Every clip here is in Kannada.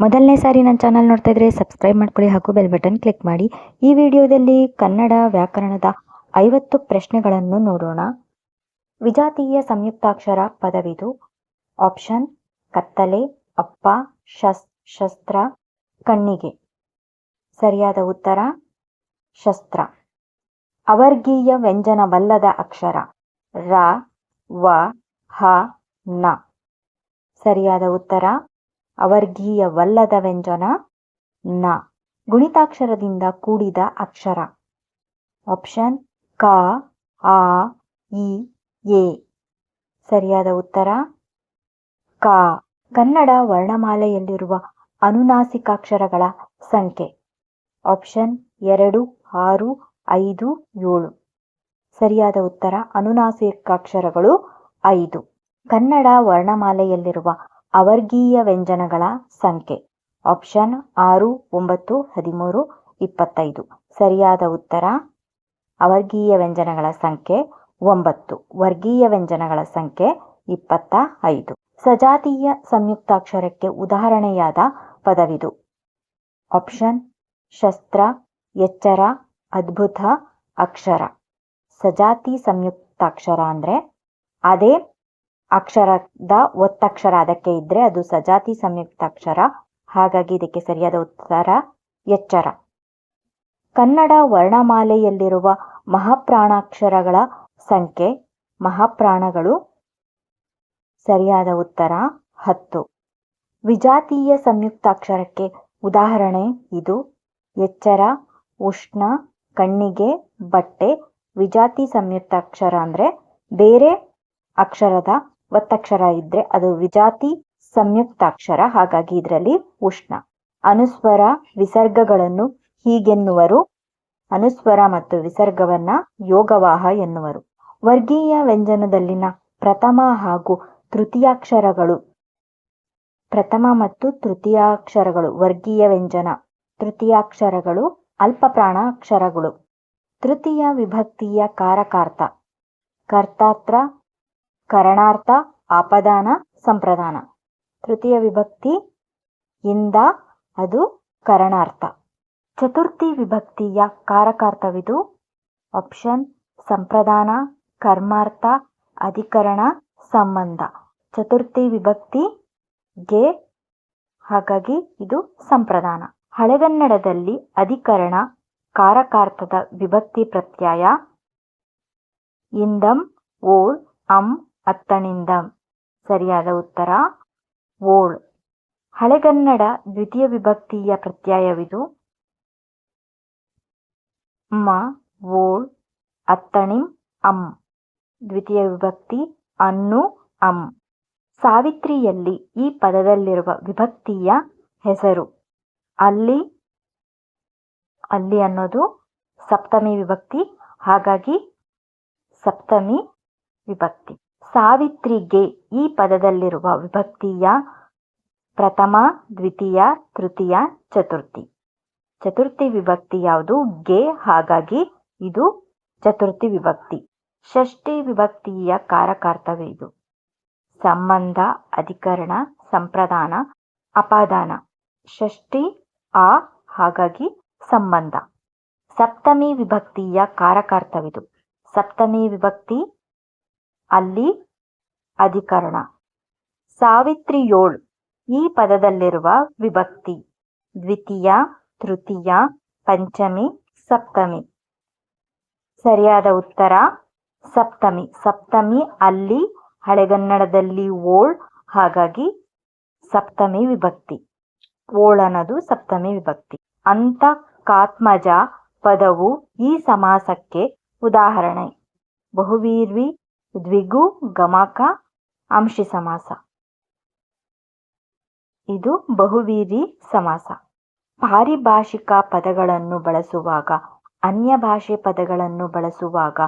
ಮೊದಲನೇ ಸಾರಿ ನನ್ನ ಚಾನಲ್ ನೋಡ್ತಾ ಇದ್ರೆ ಸಬ್ಸ್ಕ್ರೈಬ್ ಮಾಡ್ಕೊಳ್ಳಿ ಹಾಗೂ ಬೆಲ್ ಬಟನ್ ಕ್ಲಿಕ್ ಮಾಡಿ. ಈ ವಿಡಿಯೋದಲ್ಲಿ ಕನ್ನಡ ವ್ಯಾಕರಣದ 50 ಪ್ರಶ್ನೆಗಳನ್ನು ನೋಡೋಣ. ವಿಜಾತೀಯ ಸಂಯುಕ್ತಾಕ್ಷರ ಪದವಿದು. ಆಪ್ಷನ್: ಕತ್ತಲೆ, ಅಪ್ಪ, ಶಸ್ತ್ರ, ಕಣ್ಣಿಗೆ. ಸರಿಯಾದ ಉತ್ತರ ಶಸ್ತ್ರ. ಅವರ್ಗೀಯ ವ್ಯಂಜನವಲ್ಲದ ಅಕ್ಷರ: ರ, ವ, ಹ, ನ. ಸರಿಯಾದ ಉತ್ತರ ಅವರ್ಗೀಯವಲ್ಲದ ವ್ಯಂಜನ ನ. ಗುಣಿತಾಕ್ಷರದಿಂದ ಕೂಡಿದ ಅಕ್ಷರ: ಆಪ್ಷನ್: ಕ, ಆ, ಇ, ಎ. ಸರಿಯಾದ ಉತ್ತರ ಕ. ಕನ್ನಡ ವರ್ಣಮಾಲೆಯಲ್ಲಿರುವ ಅನುನಾಸಿಕಾಕ್ಷರಗಳ ಸಂಖ್ಯೆ: ಆಪ್ಷನ್: 2, 6, 5, 7. ಸರಿಯಾದ ಉತ್ತರ ಅನುನಾಸಿಕಾಕ್ಷರಗಳು 5. ಕನ್ನಡ ವರ್ಣಮಾಲೆಯಲ್ಲಿರುವ ಅವರ್ಗೀಯ ವ್ಯಂಜನಗಳ ಸಂಖ್ಯೆ: ಆಪ್ಷನ್: 6, 9, 13, 25. ಸರಿಯಾದ ಉತ್ತರ ಅವರ್ಗೀಯ ವ್ಯಂಜನಗಳ ಸಂಖ್ಯೆ 9. ವರ್ಗೀಯ ವ್ಯಂಜನಗಳ ಸಂಖ್ಯೆ 25. ಸಜಾತೀಯ ಸಂಯುಕ್ತಾಕ್ಷರಕ್ಕೆ ಉದಾಹರಣೆಯಾದ ಪದವಿದು. ಆಪ್ಷನ್: ಶಸ್ತ್ರ, ಎಚ್ಚರ, ಅದ್ಭುತ, ಅಕ್ಷರ. ಸಜಾತಿ ಸಂಯುಕ್ತಾಕ್ಷರ ಅಂದರೆ ಅದೇ ಅಕ್ಷರದ ಒತ್ತಕ್ಷರ ಅದಕ್ಕೆ ಇದ್ರೆ ಅದು ಸಜಾತಿ ಸಂಯುಕ್ತಾಕ್ಷರ. ಹಾಗಾಗಿ ಇದಕ್ಕೆ ಸರಿಯಾದ ಉತ್ತರ ಎಚ್ಚರ. ಕನ್ನಡ ವರ್ಣಮಾಲೆಯಲ್ಲಿರುವ ಮಹಾಪ್ರಾಣಾಕ್ಷರಗಳ ಸಂಖ್ಯೆ: ಮಹಾಪ್ರಾಣಗಳು. ಸರಿಯಾದ ಉತ್ತರ 10. ವಿಜಾತೀಯ ಸಂಯುಕ್ತಾಕ್ಷರಕ್ಕೆ ಉದಾಹರಣೆ ಇದು. ಎಚ್ಚರ, ಉಷ್ಣ, ಕಣ್ಣಿಗೆ, ಬಟ್ಟೆ. ವಿಜಾತಿ ಸಂಯುಕ್ತಾಕ್ಷರ ಅಂದರೆ ಬೇರೆ ಅಕ್ಷರದ ಒತ್ತಕ್ಷರ ಇದ್ರೆ ಅದು ವಿಜಾತಿ ಸಂಯುಕ್ತಾಕ್ಷರ. ಹಾಗಾಗಿ ಇದರಲ್ಲಿ ಉಷ್ಣ. ಅನುಸ್ವರ, ವಿಸರ್ಗಗಳನ್ನು ಹೀಗೆನ್ನುವರು. ಅನುಸ್ವರ ಮತ್ತು ವಿಸರ್ಗವನ್ನ ಯೋಗವಾಹ ಎನ್ನುವರು. ವರ್ಗೀಯ ವ್ಯಂಜನದಲ್ಲಿನ ಪ್ರಥಮ ಹಾಗೂ ತೃತೀಯಾಕ್ಷರಗಳು: ಪ್ರಥಮ ಮತ್ತು ತೃತೀಯಾಕ್ಷರಗಳು ವರ್ಗೀಯ ವ್ಯಂಜನ. ತೃತೀಯಾಕ್ಷರಗಳು ಅಲ್ಪಪ್ರಾಣಾಕ್ಷರಗಳು. ತೃತೀಯ ವಿಭಕ್ತಿಯ ಕಾರಕಾರ್ಥ: ಕರ್ತಾರ್ಥ, ಕರಣಾರ್ಥ, ಆಪದಾನ, ಸಂಪ್ರದಾನ. ತೃತೀಯ ವಿಭಕ್ತಿ ಇಂದ ಅದು ಕರಣಾರ್ಥ. ಚತುರ್ಥಿ ವಿಭಕ್ತಿಯ ಕಾರಕಾರ್ಥವಿದು. ಆಪ್ಷನ್: ಸಂಪ್ರದಾನ, ಕರ್ಮಾರ್ಥ, ಅಧಿಕರಣ, ಸಂಬಂಧ. ಚತುರ್ಥಿ ವಿಭಕ್ತಿ ಗೆ, ಹಾಗಾಗಿ ಇದು ಸಂಪ್ರದಾನ. ಹಳೆಗನ್ನಡದಲ್ಲಿ ಅಧಿಕರಣ ಕಾರಕಾರ್ಥದ ವಿಭಕ್ತಿ ಪ್ರತ್ಯಯ: ಇಂದಂ, ಓಳ್, ಅಂ, ಅತ್ತಣಿಂದಂ. ಸರಿಯಾದ ಉತ್ತರ ಓಳ್. ಹಳೆಗನ್ನಡ ದ್ವಿತೀಯ ವಿಭಕ್ತಿಯ ಪ್ರತ್ಯಯವಿದು. ಮ, ಓಳ್, ಅತ್ತಣಿಂ, ಅಂ. ದ್ವಿತೀಯ ವಿಭಕ್ತಿ ಅನ್ನು, ಅಂ. ಸಾವಿತ್ರಿಯಲ್ಲಿ ಈ ಪದದಲ್ಲಿರುವ ವಿಭಕ್ತಿಯ ಹೆಸರು: ಅಲ್ಲಿ. ಅಲ್ಲಿ ಅನ್ನೋದು ಸಪ್ತಮಿ ವಿಭಕ್ತಿ, ಹಾಗಾಗಿ ಸಪ್ತಮಿ ವಿಭಕ್ತಿ. ಸಾವಿತ್ರಿಗೆ ಈ ಪದದಲ್ಲಿರುವ ವಿಭಕ್ತಿಯ ಪ್ರಥಮ, ದ್ವಿತೀಯ, ತೃತೀಯ, ಚತುರ್ಥಿ. ಚತುರ್ಥಿ ವಿಭಕ್ತಿ ಯಾವುದು? ಗೆ, ಹಾಗಾಗಿ ಇದು ಚತುರ್ಥಿ ವಿಭಕ್ತಿ. ಷಷ್ಠಿ ವಿಭಕ್ತಿಯ ಕಾರಕಾರ್ಥವಿದು. ಸಂಬಂಧ, ಅಧಿಕರಣ, ಸಂಪ್ರದಾನ, ಅಪಾದಾನ. ಷಷ್ಠಿ ಆ, ಹಾಗಾಗಿ ಸಂಬಂಧ. ಸಪ್ತಮಿ ವಿಭಕ್ತಿಯ ಕಾರಕಾರ್ಥವಿದು. ಸಪ್ತಮಿ ವಿಭಕ್ತಿ ಅಲ್ಲಿ, ಅಧಿಕರಣ. ಸಾವಿತ್ರಿಯೋಳ್ ಈ ಪದದಲ್ಲಿರುವ ವಿಭಕ್ತಿ: ದ್ವಿತೀಯ, ತೃತೀಯ, ಪಂಚಮಿ, ಸಪ್ತಮಿ. ಸರಿಯಾದ ಉತ್ತರ ಸಪ್ತಮಿ. ಸಪ್ತಮಿ ಅಲ್ಲಿ, ಹಳೆಗನ್ನಡದಲ್ಲಿ ಓಳ್, ಹಾಗಾಗಿ ಸಪ್ತಮಿ ವಿಭಕ್ತಿ. ಓಳ್ ಅನ್ನೋದು ಸಪ್ತಮಿ ವಿಭಕ್ತಿ. ಅಂತಃಕಾತ್ಮಜ ಪದವು ಈ ಸಮಾಸಕ್ಕೆ ಉದಾಹರಣೆ: ಬಹುವೀರ್ವಿ, ದ್ವಿಗು, ಗಮಕ, ಅಂಶಿ ಸಮಾಸ. ಇದು ಬಹುವೀರಿ ಸಮಾಸ. ಪಾರಿಭಾಷಿಕ ಪದಗಳನ್ನು ಬಳಸುವಾಗ, ಅನ್ಯ ಭಾಷೆ ಪದಗಳನ್ನು ಬಳಸುವಾಗ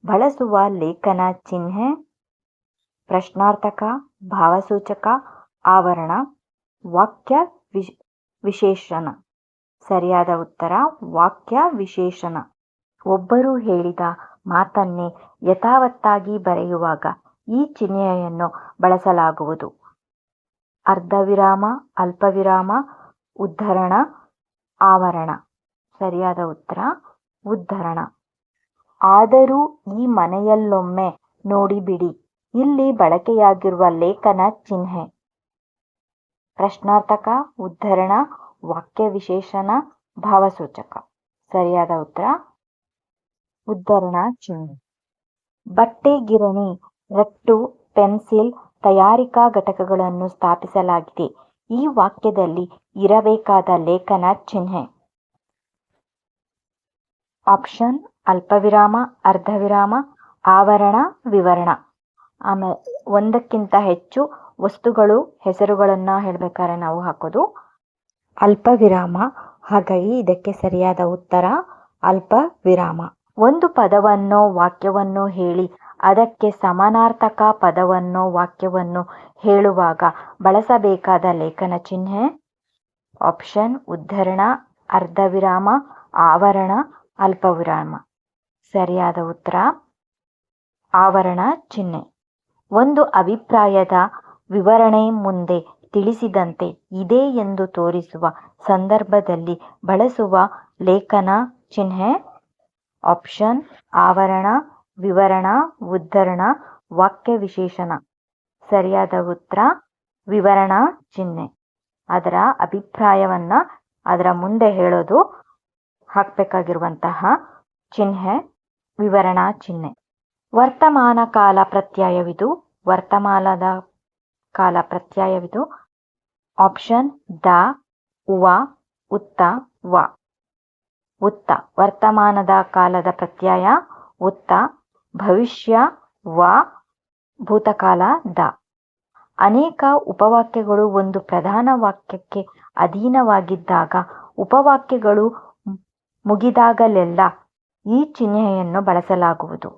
ಬಳಸುವ ಲೇಖನ ಚಿಹ್ನೆ: ಪ್ರಶ್ನಾರ್ಥಕ, ಭಾವಸೂಚಕ, ಆವರಣ. ವಾಕ್ಯ ವಿಶೇಷಣ. ಸರಿಯಾದ ಉತ್ತರ ವಾಕ್ಯ ವಿಶೇಷಣ. ಒಬ್ಬರು ಹೇಳಿದ ಮಾತನ್ನೇ ಯಥಾವತ್ತಾಗಿ ಬರೆಯುವಾಗ ಈ ಚಿಹ್ನೆಯನ್ನು ಬಳಸಲಾಗುವುದು: ಅರ್ಧವಿರಾಮ, ಅಲ್ಪವಿರಾಮ, ಉದ್ಧರಣ, ಆವರಣ. ಸರಿಯಾದ ಉತ್ತರ ಉದ್ಧರಣ. ಆದರೂ ಈ ಮನೆಯಲ್ಲೊಮ್ಮೆ ನೋಡಿಬಿಡಿ, ಇಲ್ಲಿ ಬಳಕೆಯಾಗಿರುವ ಲೇಖನ ಚಿಹ್ನೆ. ಪ್ರಶ್ನಾರ್ಥಕ, ಉದ್ಧರಣ, ವಾಕ್ಯ ವಿಶೇಷಣ, ಭಾವಸೂಚಕ. ಸರಿಯಾದ ಉತ್ತರ ಉದ್ಧರಣ ಚಿಹ್ನೆ. ಬಟ್ಟೆ ಗಿರಣಿ, ರಟ್ಟು, ಪೆನ್ಸಿಲ್ ತಯಾರಿಕಾ ಘಟಕಗಳನ್ನು ಸ್ಥಾಪಿಸಲಾಗಿದೆ. ಈ ವಾಕ್ಯದಲ್ಲಿ ಇರಬೇಕಾದ ಲೇಖನ ಚಿಹ್ನೆ. ಆಪ್ಷನ್ ಅಲ್ಪವಿರಾಮ, ಅರ್ಧವಿರಾಮ, ಆವರಣ, ವಿವರಣ. ಆಮೇಲೆ ಒಂದಕ್ಕಿಂತ ಹೆಚ್ಚು ವಸ್ತುಗಳು ಹೆಸರುಗಳನ್ನು ಹೇಳ್ಬೇಕಾದ್ರೆ ನಾವು ಹಾಕೋದು ಅಲ್ಪವಿರಾಮ. ಹಾಗಾಗಿ ಇದಕ್ಕೆ ಸರಿಯಾದ ಉತ್ತರ ಅಲ್ಪವಿರಾಮ. ಒಂದು ಪದವನ್ನೋ ವಾಕ್ಯವನ್ನೋ ಹೇಳಿ ಅದಕ್ಕೆ ಸಮಾನಾರ್ಥಕ ಪದವನ್ನೋ ವಾಕ್ಯವನ್ನು ಹೇಳುವಾಗ ಬಳಸಬೇಕಾದ ಲೇಖನ ಚಿಹ್ನೆ. ಆಪ್ಷನ್ ಉದ್ಧರಣ, ಅರ್ಧವಿರಾಮ, ಆವರಣ, ಅಲ್ಪವಿರಾಮ. ಸರಿಯಾದ ಉತ್ತರ ಆವರಣ ಚಿಹ್ನೆ. ಒಂದು ಅಭಿಪ್ರಾಯದ ವಿವರಣೆ ಮುಂದೆ ತಿಳಿಸಿದಂತೆ ಇದೆ ಎಂದು ತೋರಿಸುವ ಸಂದರ್ಭದಲ್ಲಿ ಬಳಸುವ ಲೇಖನ ಚಿಹ್ನೆ. ಆಪ್ಷನ್ ಆವರಣ, ವಿವರಣ, ಉದ್ಧರಣ, ವಾಕ್ಯ ವಿಶೇಷಣ. ಸರಿಯಾದ ಉತ್ತರ ವಿವರಣ ಚಿಹ್ನೆ. ಅದರ ಅಭಿಪ್ರಾಯವನ್ನ ಅದರ ಮುಂದೆ ಹೇಳೋದು ಹಾಕಬೇಕಾಗಿರುವಂತಹ ಚಿಹ್ನೆ ವಿವರಣಾ ಚಿಹ್ನೆ. ವರ್ತಮಾನ ಕಾಲ ಪ್ರತ್ಯಯವಿದು. ವರ್ತಮಾನದ ಕಾಲ ಪ್ರತ್ಯಯವಿದು. ಆಪ್ಷನ್ ದ, ಉವ, ಉತ್ತ, ವ. ಉತ್ತ ವರ್ತಮಾನದ ಕಾಲದ ಪ್ರತ್ಯಯ ಉತ್ತ, ಭವಿಷ್ಯ ವ, ಭೂತಕಾಲ ದ. ಅನೇಕ ಉಪವಾಕ್ಯಗಳು ಒಂದು ಪ್ರಧಾನ ವಾಕ್ಯಕ್ಕೆ ಅಧೀನವಾಗಿದ್ದಾಗ ಉಪವಾಕ್ಯಗಳು ಮುಗಿದಾಗಲೆಲ್ಲ ಈ ಚಿಹ್ನೆಯನ್ನು ಬಳಸಲಾಗುವುದು.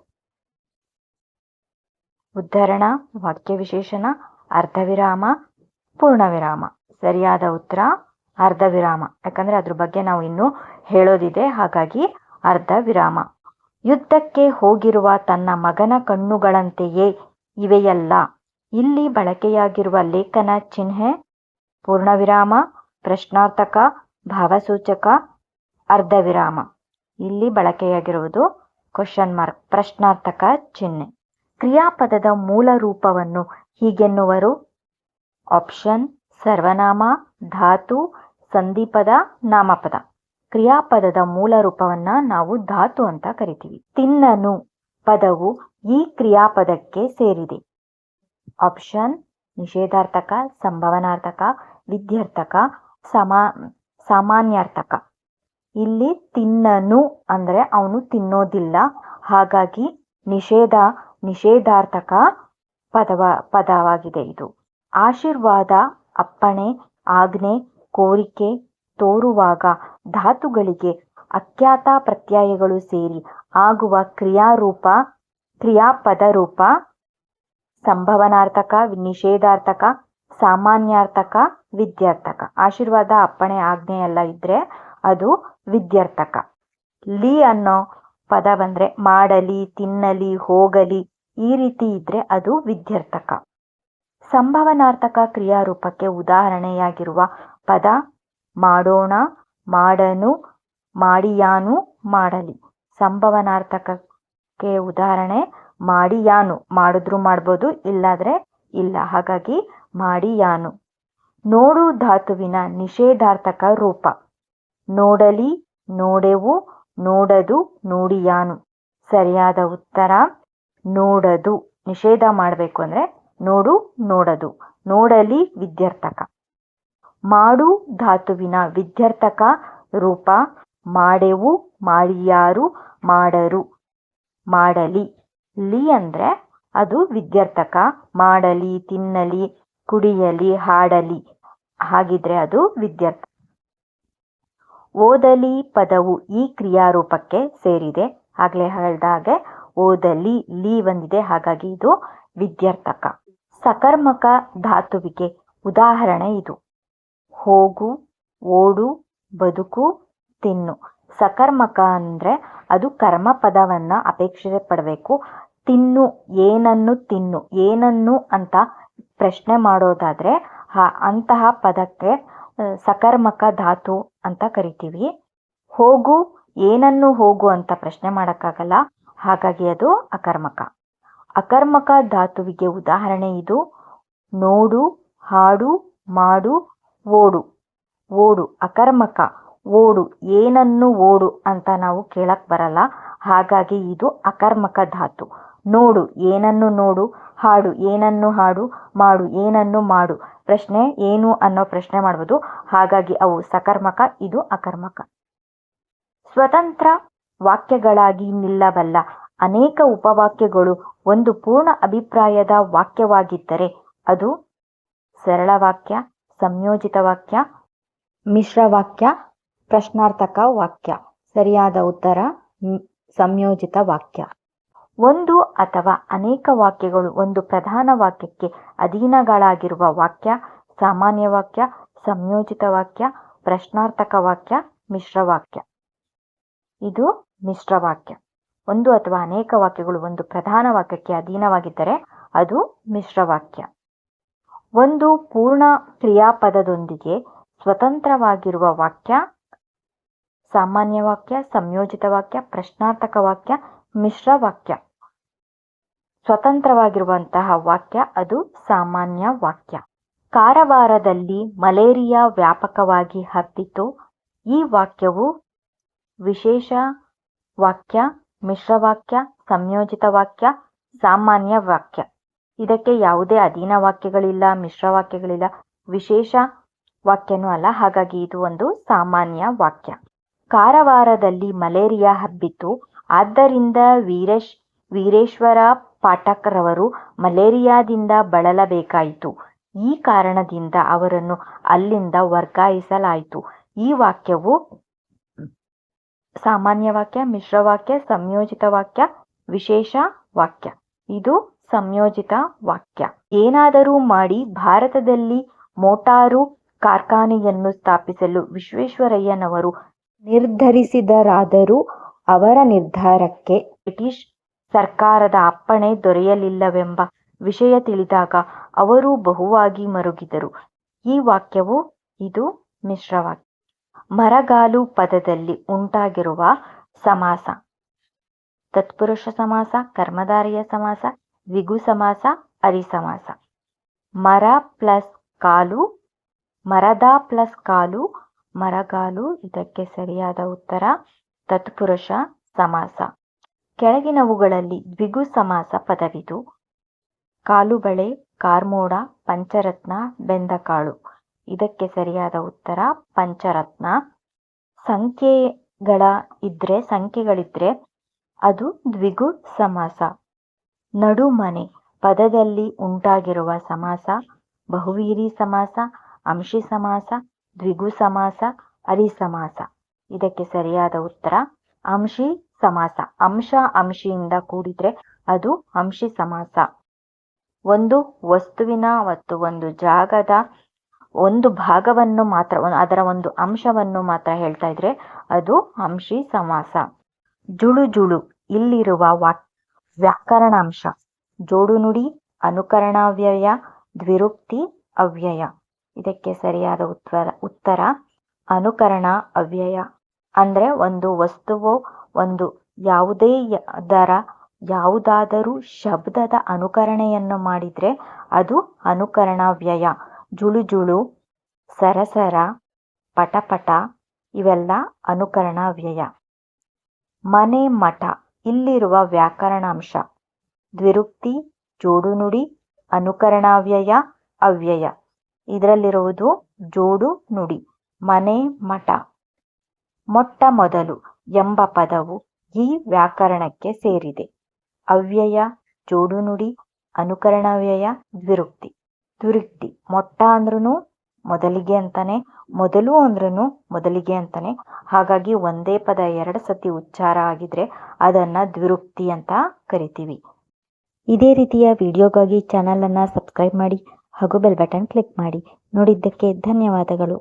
ಉದ್ಧರಣ, ವಾಕ್ಯ ವಿಶೇಷಣ, ಅರ್ಧವಿರಾಮ, ಪೂರ್ಣವಿರಾಮ. ಸರಿಯಾದ ಉತ್ತರ ಅರ್ಧವಿರಾಮ. ಯಾಕಂದ್ರೆ ಅದ್ರ ಬಗ್ಗೆ ನಾವು ಇನ್ನೂ ಹೇಳೋದಿದೆ, ಹಾಗಾಗಿ ಅರ್ಧವಿರಾಮ. ಯುದ್ಧಕ್ಕೆ ಹೋಗಿರುವ ತನ್ನ ಮಗನ ಕಣ್ಣುಗಳಂತೆಯೇ ಇವೆಯಲ್ಲ. ಇಲ್ಲಿ ಬಳಕೆಯಾಗಿರುವ ಲೇಖನ ಚಿಹ್ನೆ. ಪೂರ್ಣವಿರಾಮ, ಪ್ರಶ್ನಾರ್ಥಕ, ಭಾವಸೂಚಕ, ಅರ್ಧವಿರಾಮ. ಇಲ್ಲಿ ಬಳಕೆಯಾಗಿರುವುದು ಕ್ವಶನ್ ಮಾರ್ಕ್, ಪ್ರಶ್ನಾರ್ಥಕ ಚಿಹ್ನೆ. ಕ್ರಿಯಾಪದದ ಮೂಲ ರೂಪವನ್ನು ಹೀಗೆನ್ನುವರು. ಆಪ್ಷನ್ ಸರ್ವನಾಮ, ಧಾತು, ಸಂಧಿಪದ, ನಾಮಪದ. ಕ್ರಿಯಾಪದದ ಮೂಲ ರೂಪವನ್ನ ನಾವು ಧಾತು ಅಂತ ಕರಿತೀವಿ. ತಿನ್ನನು ಪದವು ಈ ಕ್ರಿಯಾಪದಕ್ಕೆ ಸೇರಿದೆ. ಆಪ್ಷನ್ ನಿಷೇಧಾರ್ಥಕ, ಸಂಭವನಾರ್ಥಕ, ವಿಧ್ಯರ್ಥಕ, ಸಾಮಾನ್ಯಾರ್ಥಕ. ಇಲ್ಲಿ ತಿನ್ನನು ಅಂದ್ರೆ ಅವನು ತಿನ್ನೋದಿಲ್ಲ, ಹಾಗಾಗಿ ನಿಷೇಧಾರ್ಥಕ ಪದವಾಗಿದೆ ಇದು. ಆಶೀರ್ವಾದ, ಅಪ್ಪಣೆ, ಆಜ್ಞೆ, ಕೋರಿಕೆ ತೋರುವಾಗ ಧಾತುಗಳಿಗೆ ಅಖ್ಯಾತ ಪ್ರತ್ಯಯಗಳು ಸೇರಿ ಆಗುವ ಕ್ರಿಯಾಪದ ರೂಪ ಸಂಭವನಾರ್ಥಕ, ನಿಷೇಧಾರ್ಥಕ, ಸಾಮಾನ್ಯಾರ್ಥಕ, ವಿಧ್ಯರ್ಥಕ. ಆಶೀರ್ವಾದ, ಅಪ್ಪಣೆ, ಆಜ್ಞೆ ಎಲ್ಲ ಇದ್ರೆ ಅದು ವಿಧ್ಯರ್ಥಕ. ಲಿ ಅನ್ನೋ ಪದ ಬಂದ್ರೆ ಮಾಡಲಿ, ತಿನ್ನಲಿ, ಹೋಗಲಿ ಈ ರೀತಿ ಇದ್ರೆ ಅದು ವಿಧ್ಯರ್ಥಕ. ಸಂಭವನಾರ್ಥಕ ಕ್ರಿಯಾರೂಪಕ್ಕೆ ಉದಾಹರಣೆಯಾಗಿರುವ ಪದ ಮಾಡೋಣ, ಮಾಡನು, ಮಾಡಿಯಾನು, ಮಾಡಲಿ. ಸಂಭವನಾರ್ಥಕಕ್ಕೆ ಉದಾಹರಣೆ ಮಾಡಿಯಾನು. ಮಾಡಿದ್ರು ಮಾಡ್ಬೋದು, ಇಲ್ಲಾದ್ರೆ ಇಲ್ಲ, ಹಾಗಾಗಿ ಮಾಡಿಯಾನು. ನೋಡು ಧಾತುವಿನ ನಿಷೇಧಾರ್ಥಕ ರೂಪ. ನೋಡಲಿ, ನೋಡೆವು, ನೋಡದು, ನೋಡಿಯಾನು. ಸರಿಯಾದ ಉತ್ತರ ನೋಡದು. ನಿಷೇಧ ಮಾಡಬೇಕು ಅಂದ್ರೆ ನೋಡು, ನೋಡದು. ನೋಡಲಿ ವಿಧ್ಯರ್ಥಕ. ಮಾಡು ಧಾತುವಿನ ವಿಧ್ಯರ್ಥಕ ರೂಪ ಮಾಡೆವು, ಮಾಡಿಯಾರು, ಮಾಡರು, ಮಾಡಲಿ. ಲಿ ಅಂದ್ರೆ ಅದು ವಿಧ್ಯರ್ಥಕ. ಮಾಡಲಿ, ತಿನ್ನಲಿ, ಕುಡಿಯಲಿ, ಹಾಡಲಿ ಹಾಗಿದ್ರೆ ಅದು ವಿಧ್ಯರ್ಥಕ. ಓದಲಿ ಪದವು ಈ ಕ್ರಿಯಾರೂಪಕ್ಕೆ ಸೇರಿದೆ. ಆಗ್ಲೇ ಹೇಳ್ದ ಹಾಗೆ ಓದಲಿ, ಲಿ ಬಂದಿದೆ, ಹಾಗಾಗಿ ಇದು ವಿಧ್ಯರ್ಥಕ. ಸಕರ್ಮಕ ಧಾತುವಿಗೆ ಉದಾಹರಣೆ ಇದು. ಹೋಗು, ಓಡು, ಬದುಕು, ತಿನ್ನು. ಸಕರ್ಮಕ ಅಂದ್ರೆ ಅದು ಕರ್ಮಪದವನ್ನ ಅಪೇಕ್ಷೆ ಪಡಬೇಕು. ತಿನ್ನು, ಏನನ್ನು ತಿನ್ನು, ಏನನ್ನು ಅಂತ ಪ್ರಶ್ನೆ ಮಾಡೋದಾದ್ರೆ ಅಂತಹ ಪದಕ್ಕೆ ಸಕರ್ಮಕ ಧಾತು ಅಂತ ಕರಿತೀವಿ. ಹೋಗು, ಏನನ್ನು ಹೋಗು ಅಂತ ಪ್ರಶ್ನೆ ಮಾಡೋಕ್ಕಾಗಲ್ಲ, ಹಾಗಾಗಿ ಅದು ಅಕರ್ಮಕ. ಅಕರ್ಮಕ ಧಾತುವಿಗೆ ಉದಾಹರಣೆ ಇದು: ನೋಡು, ಹಾಡು, ಮಾಡು, ಓಡು. ಓಡು ಅಕರ್ಮಕ. ಓಡು, ಏನನ್ನು ಓಡು ಅಂತ ನಾವು ಕೇಳಕ್ ಬರಲ್ಲ, ಹಾಗಾಗಿ ಇದು ಅಕರ್ಮಕ ಧಾತು. ನೋಡು, ಏನನ್ನು ನೋಡು. ಹಾಡು, ಏನನ್ನು ಹಾಡು. ಮಾಡು, ಏನನ್ನು ಮಾಡು. ಪ್ರಶ್ನೆ ಏನು ಅನ್ನೋ ಪ್ರಶ್ನೆ ಮಾಡ್ಬೋದು, ಹಾಗಾಗಿ ಅವು ಸಕರ್ಮಕ, ಇದು ಅಕರ್ಮಕ. ಸ್ವತಂತ್ರ ವಾಕ್ಯಗಳಾಗಿ ನಿಲ್ಲಬಲ್ಲ ಅನೇಕ ಉಪವಾಕ್ಯಗಳು ಒಂದು ಪೂರ್ಣ ಅಭಿಪ್ರಾಯದ ವಾಕ್ಯವಾಗಿದ್ದರೆ ಅದು ಸರಳ ವಾಕ್ಯ, ಸಂಯೋಜಿತ ವಾಕ್ಯ, ಮಿಶ್ರವಾಕ್ಯ, ಪ್ರಶ್ನಾರ್ಥಕ ವಾಕ್ಯ. ಸರಿಯಾದ ಉತ್ತರ ಸಂಯೋಜಿತ ವಾಕ್ಯ. ಒಂದು ಅಥವಾ ಅನೇಕ ವಾಕ್ಯಗಳು ಒಂದು ಪ್ರಧಾನ ವಾಕ್ಯಕ್ಕೆ ಅಧೀನಗಳಾಗಿರುವ ವಾಕ್ಯ ಸಾಮಾನ್ಯ ವಾಕ್ಯ, ಸಂಯೋಜಿತ ವಾಕ್ಯ, ಪ್ರಶ್ನಾರ್ಥಕ ವಾಕ್ಯ, ಮಿಶ್ರವಾಕ್ಯ. ಇದು ಮಿಶ್ರವಾಕ್ಯ. ಒಂದು ಅಥವಾ ಅನೇಕ ವಾಕ್ಯಗಳು ಒಂದು ಪ್ರಧಾನ ವಾಕ್ಯಕ್ಕೆ ಅಧೀನವಾಗಿದ್ದರೆ ಅದು ಮಿಶ್ರವಾಕ್ಯ. ಒಂದು ಪೂರ್ಣ ಕ್ರಿಯಾಪದದೊಂದಿಗೆ ಸ್ವತಂತ್ರವಾಗಿರುವ ವಾಕ್ಯ ಸಾಮಾನ್ಯ ವಾಕ್ಯ, ಸಂಯೋಜಿತ ವಾಕ್ಯ, ಪ್ರಶ್ನಾರ್ಥಕ ವಾಕ್ಯ, ಮಿಶ್ರವಾಕ್ಯ. ಸ್ವತಂತ್ರವಾಗಿರುವಂತಹ ವಾಕ್ಯ ಅದು ಸಾಮಾನ್ಯ ವಾಕ್ಯ. ಕಾರವಾರದಲ್ಲಿ ಮಲೇರಿಯಾ ವ್ಯಾಪಕವಾಗಿ ಹಬ್ಬಿತು. ಈ ವಾಕ್ಯವು ವಿಶೇಷ ವಾಕ್ಯ, ಮಿಶ್ರವಾಕ್ಯ, ಸಂಯೋಜಿತ ವಾಕ್ಯ, ಸಾಮಾನ್ಯ ವಾಕ್ಯ. ಇದಕ್ಕೆ ಯಾವುದೇ ಅಧೀನ ವಾಕ್ಯಗಳಿಲ್ಲ, ಮಿಶ್ರವಾಕ್ಯಗಳಿಲ್ಲ, ವಿಶೇಷ ವಾಕ್ಯನೂ ಅಲ್ಲ, ಹಾಗಾಗಿ ಇದು ಒಂದು ಸಾಮಾನ್ಯ ವಾಕ್ಯ. ಕಾರವಾರದಲ್ಲಿ ಮಲೇರಿಯಾ ಹಬ್ಬಿತು, ಆದ್ದರಿಂದ ವೀರೇಶ್ವರ ಪಾಠಕ್ರವರು ಮಲೇರಿಯಾದಿಂದ ಬಳಲಬೇಕಾಯಿತು. ಈ ಕಾರಣದಿಂದ ಅವರನ್ನು ಅಲ್ಲಿಂದ ವರ್ಗಾಯಿಸಲಾಯಿತು. ಈ ವಾಕ್ಯವು ಸಾಮಾನ್ಯ ವಾಕ್ಯ, ಮಿಶ್ರವಾಕ್ಯ, ಸಂಯೋಜಿತ ವಾಕ್ಯ, ವಿಶೇಷ ವಾಕ್ಯ. ಇದು ಸಂಯೋಜಿತ ವಾಕ್ಯ. ಏನಾದರೂ ಮಾಡಿ ಭಾರತದಲ್ಲಿ ಮೋಟಾರು ಕಾರ್ಖಾನೆಯನ್ನು ಸ್ಥಾಪಿಸಲು ವಿಶ್ವೇಶ್ವರಯ್ಯನವರು ನಿರ್ಧರಿಸಿದರಾದರೂ ಅವರ ನಿರ್ಧಾರಕ್ಕೆ ಬ್ರಿಟಿಷ್ ಸರ್ಕಾರದ ಅಪ್ಪಣೆ ದೊರೆಯಲಿಲ್ಲವೆಂಬ ವಿಷಯ ತಿಳಿದಾಗ ಅವರು ಬಹುವಾಗಿ ಮರುಗಿದರು. ಈ ವಾಕ್ಯವು ಇದು ಮಿಶ್ರವಾಕ್ಯ. ಮರಗಾಲು ಪದದಲ್ಲಿ ಉಂಟಾಗಿರುವ ಸಮಾಸ ತತ್ಪುರುಷ ಸಮಾಸ, ಕರ್ಮಧಾರಯ ಸಮಾಸ, ದ್ವಿಗು ಸಮಾಸ, ಅರಿ ಸಮಾಸ. ಮರ ಪ್ಲಸ್ ಕಾಲು, ಮರದ ಪ್ಲಸ್ ಕಾಲು, ಮರಗಾಲು. ಇದಕ್ಕೆ ಸರಿಯಾದ ಉತ್ತರ ತತ್ಪುರುಷ ಸಮಾಸ. ಕೆಳಗಿನವುಗಳಲ್ಲಿ ದ್ವಿಗು ಸಮಾಸ ಪದವಿದು: ಕಾಲುಬಳೆ, ಕಾರ್ಮೋಡ, ಪಂಚರತ್ನ, ಬೆಂದಕಾಳು. ಇದಕ್ಕೆ ಸರಿಯಾದ ಉತ್ತರ ಪಂಚರತ್ನ. ಸಂಖ್ಯೆಗಳಿದ್ರೆ ಅದು ದ್ವಿಗು ಸಮಾಸ. ನಡುಮನೆ ಪದದಲ್ಲಿ ಉಂಟಾಗಿರುವ ಸಮಾಸ ಬಹುವೀರಿ ಸಮಾಸ, ಅಂಶಿ ಸಮಾಸ, ದ್ವಿಗು ಸಮಾಸ, ಅರಿ ಸಮಾಸ. ಇದಕ್ಕೆ ಸರಿಯಾದ ಉತ್ತರ ಅಂಶಿ ಸಮಾಸ. ಅಂಶ ಅಂಶಿಯಿಂದ ಕೂಡಿದ್ರೆ ಅದು ಅಂಶಿ ಸಮಾಸ. ಒಂದು ವಸ್ತುವಿನ ಮತ್ತು ಒಂದು ಜಾಗದ ಒಂದು ಭಾಗವನ್ನು ಮಾತ್ರ, ಅದರ ಒಂದು ಅಂಶವನ್ನು ಮಾತ್ರ ಹೇಳ್ತಾ ಇದ್ರೆ ಅದು ಅಂಶಿ ಸಮಾಸ. ಜುಳು ಜುಳು ಇಲ್ಲಿರುವ ವ್ಯಾಕರಣಾಂಶ: ಜೋಡು ನುಡಿ, ಅನುಕರಣಾವ್ಯಯ, ದ್ವಿರುಕ್ತಿ, ಅವ್ಯಯ. ಇದಕ್ಕೆ ಸರಿಯಾದ ಉತ್ತರ ಅನುಕರಣ ಅವ್ಯಯ. ಅಂದ್ರೆ ಒಂದು ವಸ್ತುವು ಒಂದು ಯಾವುದಾದರೂ ಶಬ್ದದ ಅನುಕರಣೆಯನ್ನು ಮಾಡಿದ್ರೆ ಅದು ಅನುಕರಣಾವ್ಯಯ. ಜುಳು ಜುಳು, ಸರಸರ, ಪಟಪಟ ಇವೆಲ್ಲ ಅನುಕರಣಾವ್ಯಯ. ಮನೆ ಮಠ ಇಲ್ಲಿರುವ ವ್ಯಾಕರಣಾಂಶ: ದ್ವಿರುಕ್ತಿ, ಜೋಡು ನುಡಿ, ಅನುಕರಣಾವ್ಯಯ, ಅವ್ಯಯ. ಇದರಲ್ಲಿರುವುದು ಜೋಡು ನುಡಿ. ಮನೆ ಮಠ. ಮೊಟ್ಟ ಮೊದಲು ಎಂಬ ಪದವು ಈ ವ್ಯಾಕರಣಕ್ಕೆ ಸೇರಿದೆ. ಅವ್ಯಯ, ಜೋಡು ನುಡಿ, ಅನುಕರಣಾವ್ಯಯ, ದ್ವಿರುಕ್ತಿ. ದ್ವಿರುಕ್ತಿ: ಮೊಟ್ಟ ಅಂದ್ರೂ ಮೊದಲಿಗೆ ಅಂತಾನೆ, ಮೊದಲು ಅಂದ್ರೂ ಮೊದಲಿಗೆ ಅಂತಾನೆ. ಹಾಗಾಗಿ ಒಂದೇ ಪದ 2 ಸತಿ ಉಚ್ಚಾರ ಆಗಿದ್ರೆ ಅದನ್ನ ದ್ವಿರುಕ್ತಿ ಅಂತ ಕರಿತೀವಿ. ಇದೇ ರೀತಿಯ ವಿಡಿಯೋಗಾಗಿ ಚಾನಲ್ ಅನ್ನ ಸಬ್ಸ್ಕ್ರೈಬ್ ಮಾಡಿ ಹಾಗೂ ಬೆಲ್ ಬಟನ್ ಕ್ಲಿಕ್ ಮಾಡಿ. ನೋಡಿದ್ದಕ್ಕೆ ಧನ್ಯವಾದಗಳು.